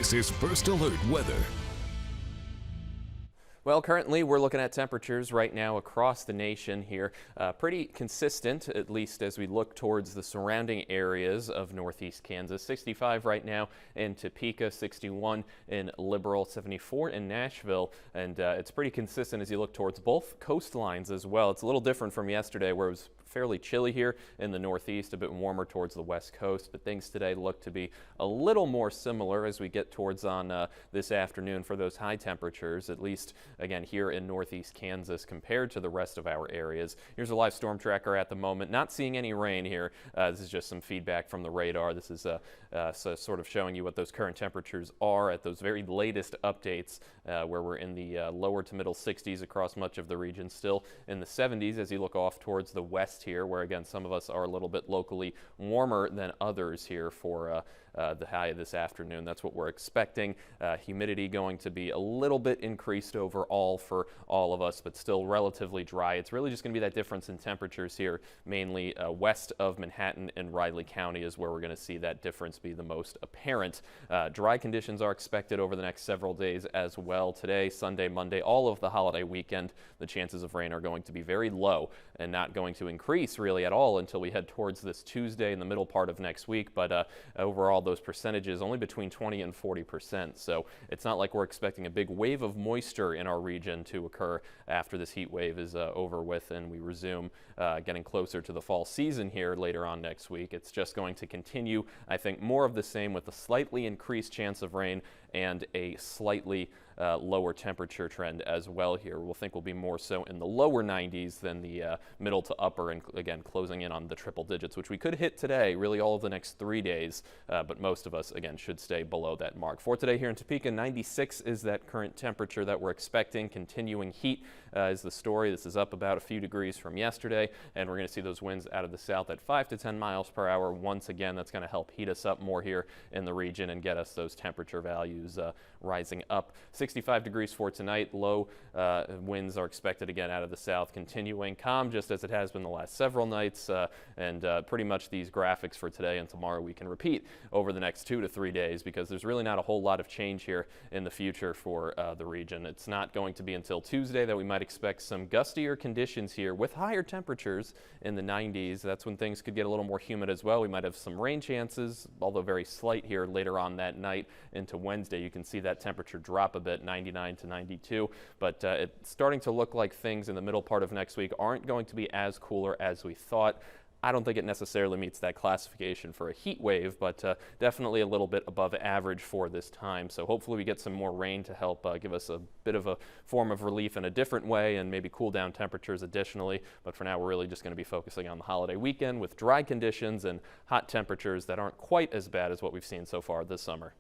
This is First Alert Weather. Well, currently we're looking at temperatures right now across the nation here. Pretty consistent, at least as we look towards the surrounding areas of northeast Kansas. 65 right now in Topeka, 61 in Liberal, 74 in Nashville. And it's pretty consistent as you look towards both coastlines as well. It's a little different from yesterday where it was fairly chilly here in the northeast, a bit warmer towards the west coast, but things today look to be a little more similar as we get towards on this afternoon for those high temperatures, at least again here in northeast Kansas compared to the rest of our areas. Here's a live storm tracker at the moment, not seeing any rain here. This is just some feedback from the radar. This is so sort of showing you what those current temperatures are at those very latest updates where we're in the lower to middle 60s across much of the region, still in the 70s as you look off towards the west here, where again some of us are a little bit locally warmer than others here for the high this afternoon. That's what we're expecting. Humidity going to be a little bit increased overall for all of us, but still relatively dry. It's really just going to be that difference in temperatures here, mainly west of Manhattan and Riley County is where we're going to see that difference be the most apparent. Dry conditions are expected over the next several days as well. Today, Sunday, Monday, all of the holiday weekend, the chances of rain are going to be very low and not going to increase really at all until we head towards this Tuesday in the middle part of next week. But overall, those percentages only between 20 and 40%. So it's not like we're expecting a big wave of moisture in our region to occur after this heat wave is over with and we resume getting closer to the fall season here later on next week. It's just going to continue, I think, more of the same with a slightly increased chance of rain and a slightly lower temperature trend as well here. We'll think we'll be more so in the lower 90s than the middle to upper, and again closing in on the triple digits, which we could hit today, really all of the next 3 days, but most of us again should stay below that mark. For today here in Topeka, 96 is that current temperature that we're expecting. Continuing heat is the story. This is up about a few degrees from yesterday, and we're going to see those winds out of the south at 5 to 10 miles per hour. Once again, that's going to help heat us up more here in the region and get us those temperature values rising up. 65 degrees for tonight. Low winds are expected again out of the south, continuing calm just as it has been the last several nights, and pretty much these graphics for today and tomorrow we can repeat over the next 2 to 3 days because there's really not a whole lot of change here in the future for the region. It's not going to be until Tuesday that we might expect some gustier conditions here with higher temperatures in the 90s. That's when things could get a little more humid as well. We might have some rain chances, although very slight here later on that night into Wednesday. You can see that temperature drop a bit, 99 to 92, but it's starting to look like things in the middle part of next week aren't going to be as cooler as we thought. I don't think it necessarily meets that classification for a heat wave, but definitely a little bit above average for this time. So hopefully we get some more rain to help give us a bit of a form of relief in a different way and maybe cool down temperatures additionally. But for now, we're really just going to be focusing on the holiday weekend with dry conditions and hot temperatures that aren't quite as bad as what we've seen so far this summer.